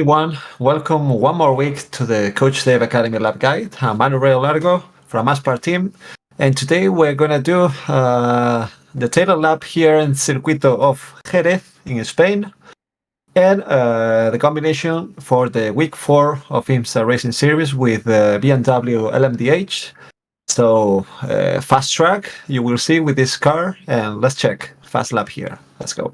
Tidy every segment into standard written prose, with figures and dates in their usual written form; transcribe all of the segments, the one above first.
everyone, welcome one more week to the Coach Dave Academy Lab Guide. I'm Manu Largo from Aspar team, and today we're going to do the Taylor Lab here in Circuito of Jerez in Spain, and the combination for the week 4 of IMSA Racing Series with BMW LMDH. So fast track you will see with this car, and let's check fast lap here. Let's go.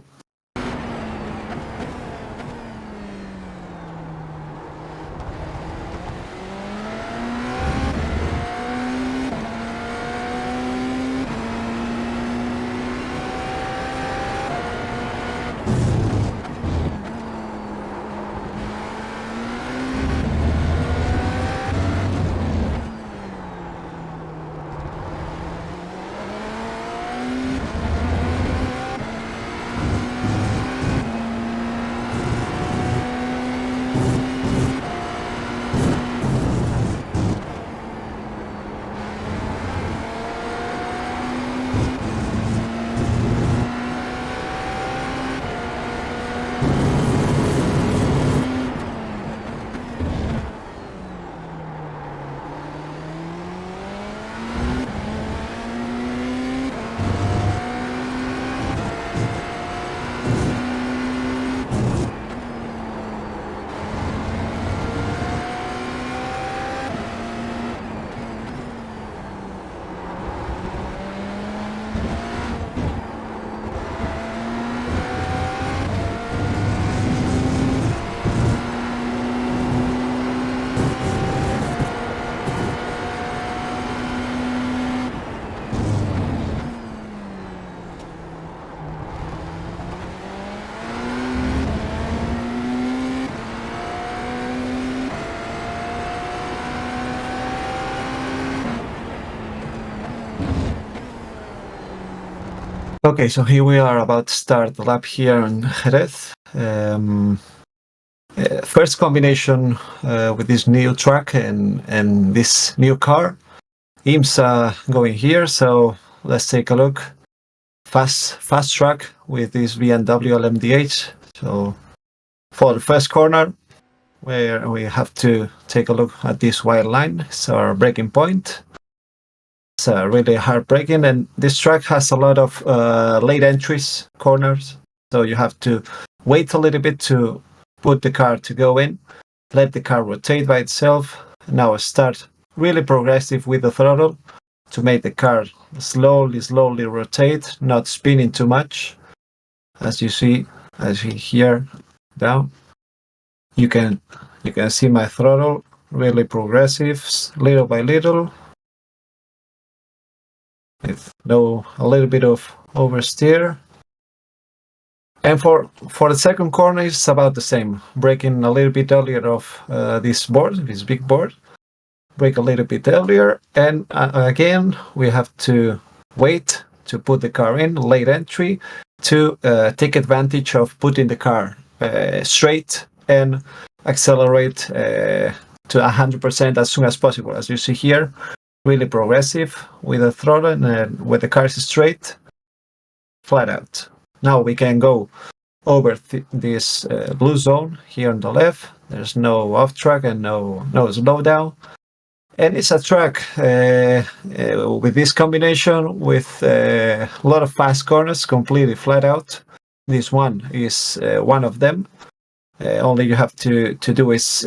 Okay, so here we are about to start the lap here in Jerez. First combination with this new track and this new car. IMSA going here, so let's take a look. Fast track with this BMW LMDH. So for the first corner, where we have to take a look at this white line, it's our braking point. It's really hard braking, and this track has a lot of late entries, corners, so you have to wait a little bit to put the car to go in, let the car rotate by itself. Now start really progressive with the throttle to make the car slowly rotate, not spinning too much. As you see here down, you can see my throttle really progressive, little by little, with a little bit of oversteer. And for the second corner, it's about the same. Braking a little bit earlier off this big board. Brake a little bit earlier, and again we have to wait to put the car in, late entry, to take advantage of putting the car straight and accelerate to 100% as soon as possible. As you see here, really progressive with the throttle, and with the car is straight, flat out. Now we can go over this blue zone here on the left. There's no off track and no slowdown, and it's a track with this combination with a lot of fast corners, completely flat out. This one is one of them. Only you have to do is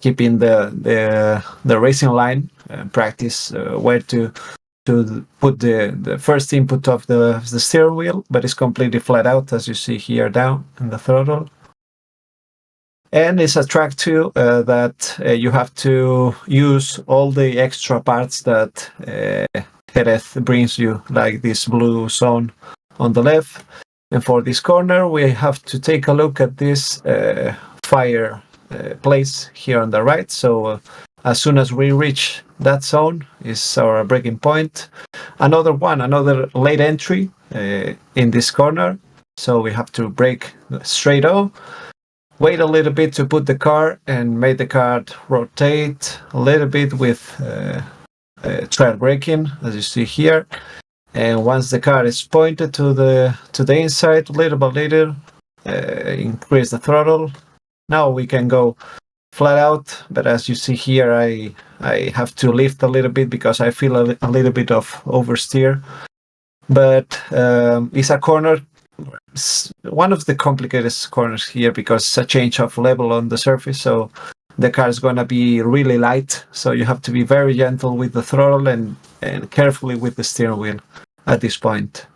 keep in the racing line, practice where to put the first input of the steering wheel, but it's completely flat out, as you see here down in the throttle. And it's a track too that you have to use all the extra parts that Jerez brings you, like this blue zone on the left. And for this corner, we have to take a look at this fire place here on the right. So as soon as we reach that zone is our braking point. Another late entry in this corner. So we have to brake straight on, wait a little bit to put the car and make the car rotate a little bit with trail braking, as you see here. And once the car is pointed to the inside, little by little, increase the throttle Now we can go flat out, but as you see here, I have to lift a little bit because I feel a little bit of oversteer. But it's a corner, one of the complicated corners here because it's a change of level on the surface, so the car is going to be really light, so you have to be very gentle with the throttle and carefully with the steering wheel at this point.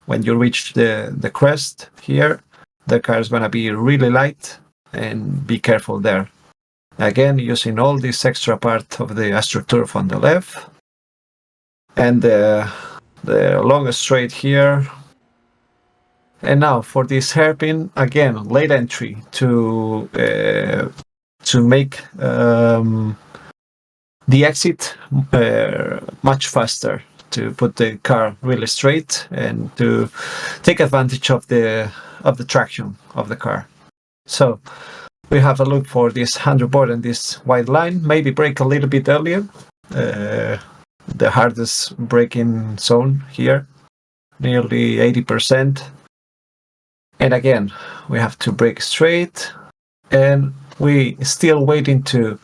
When you reach the crest here, the car is going to be really light, and be careful there. Again, using all this extra part of the AstroTurf on the left, and the longest straight here. And now for this hairpin, again, late entry to make the exit much faster, to put the car really straight and to take advantage of the traction of the car. So we have a look for this handleboard and this white line. Maybe brake a little bit earlier. The hardest braking zone here, nearly 80%. And again, we have to brake straight, and we still waiting to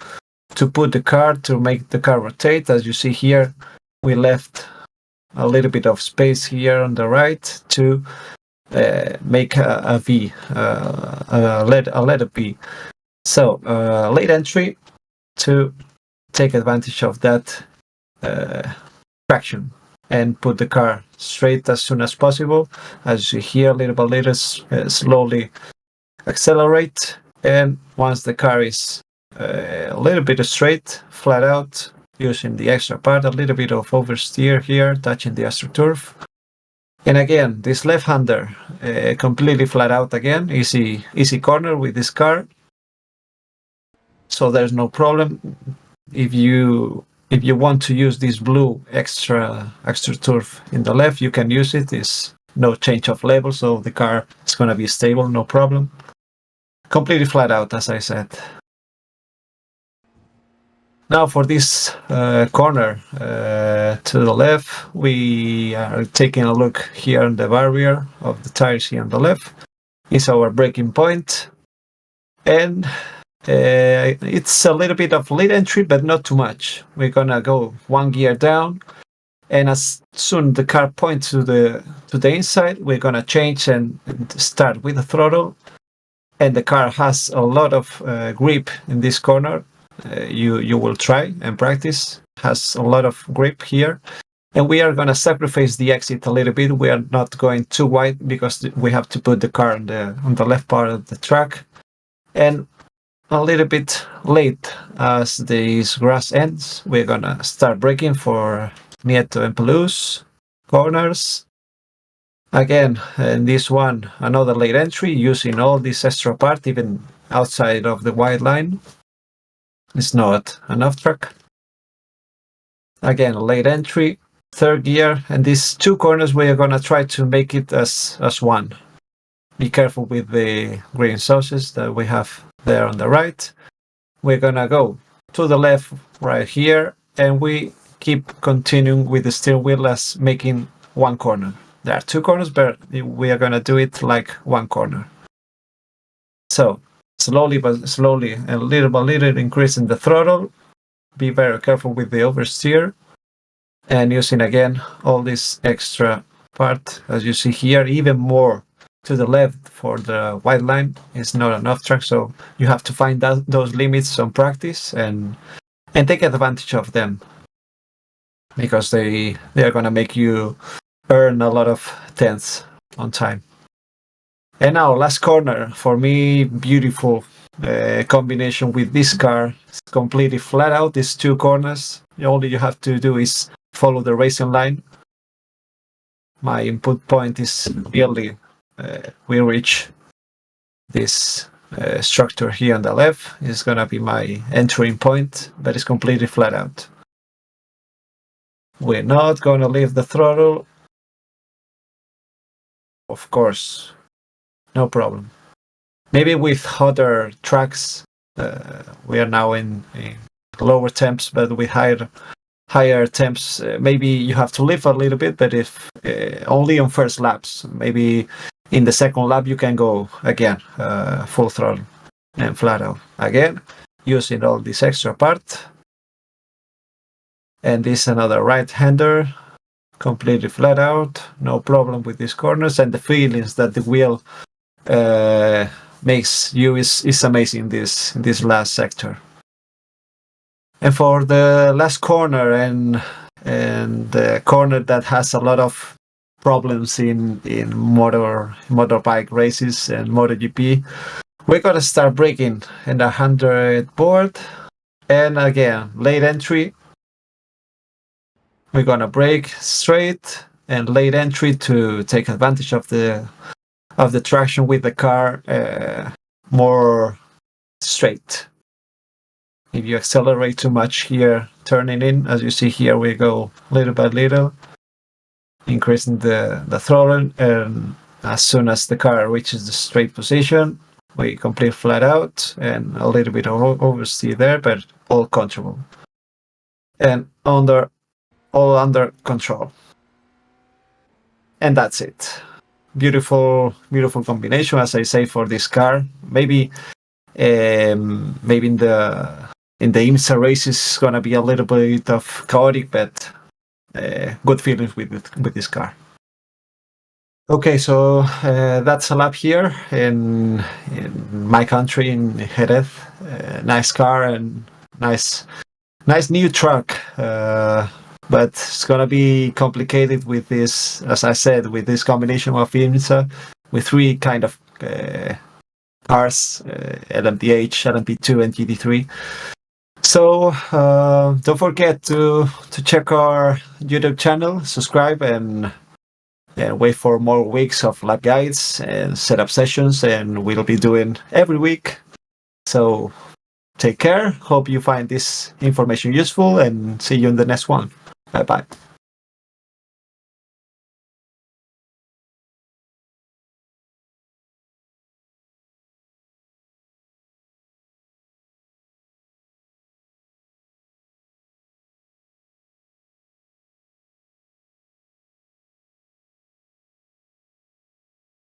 put the car, to make the car rotate. As you see here, we left a little bit of space here on the right to make a V, a letter V. So late entry to take advantage of that traction and put the car straight as soon as possible. As you see here, little by little, slowly accelerate, and once the car is a little bit straight, flat out, using the extra part, a little bit of oversteer here, touching the AstroTurf. And again, this left-hander, completely flat out again, easy corner with this car. So there's no problem. If you want to use this blue extra turf in the left, you can use it. It's no change of level, so the car is going to be stable, no problem. Completely flat out, as I said. Now for this corner to the left, we are taking a look here on the barrier of the tires here on the left. It's our braking point, and it's a little bit of lead entry, but not too much. We're gonna go one gear down, and as soon the car points to the inside, we're gonna change and start with the throttle. And the car has a lot of grip in this corner. You will try and practice. Has a lot of grip here, and we are gonna sacrifice the exit a little bit. We are not going too wide because we have to put the car on the left part of the track, and a little bit late as this grass ends, we're gonna start braking for Nieto and Pelouse corners. Again, in this one, another late entry using all this extra part, even outside of the white line. It's not enough track. Again, late entry, third gear, and these two corners we are gonna try to make it as one. Be careful with the green sauces that we have there on the right. We're gonna go to the left right here, and we keep continuing with the steering wheel as making one corner. There are two corners, but we are gonna do it like one corner. So slowly but slowly, and little by little, increasing the throttle. Be very careful with the oversteer, and using again all this extra part, as you see here, even more to the left for the white line is not enough track, so you have to find those limits on practice and take advantage of them, because they are gonna make you earn a lot of tenths on time. And now last corner, for me, beautiful combination with this car. It's completely flat out, these two corners. All you have to do is follow the racing line. My input point is nearly we reach this structure here on the left. Is gonna be my entering point, but it's completely flat out. We're not gonna leave the throttle, of course, no problem. Maybe with other tracks, we are now in lower temps, but with higher temps, maybe you have to lift a little bit, but if only on first laps, maybe in the second lap you can go again full throttle. and flat out again, using all this extra part. And this another right-hander, completely flat out, no problem with these corners, and the feelings that the wheel makes you is amazing in this last sector. And for the last corner and the corner that has a lot of problems in motorbike races and MotoGP, we're gonna start braking in the 100 board, and again late entry. We're gonna brake straight and late entry to take advantage of the traction with the car more straight. If you accelerate too much here, turning in, as you see here, we go little by little, increasing the throttle, and as soon as the car reaches the straight position, we complete flat out and a little bit of oversteer there, but all controllable and all under control. And that's it. Beautiful combination, as I say, for this car. Maybe in the IMSA races it's gonna be a little bit of chaotic, but good feelings with this car. Okay, so that's a lap here in my country, in Jerez. Nice car and nice new truck. But it's gonna be complicated with this, as I said, with this combination of IMSA with three kind of cars, LMDH, LMP2, and GT3. So don't forget to check our YouTube channel, subscribe, and wait for more weeks of lab guides and setup sessions, and we'll be doing every week. So take care. Hope you find this information useful, and see you in the next one. Bye bye.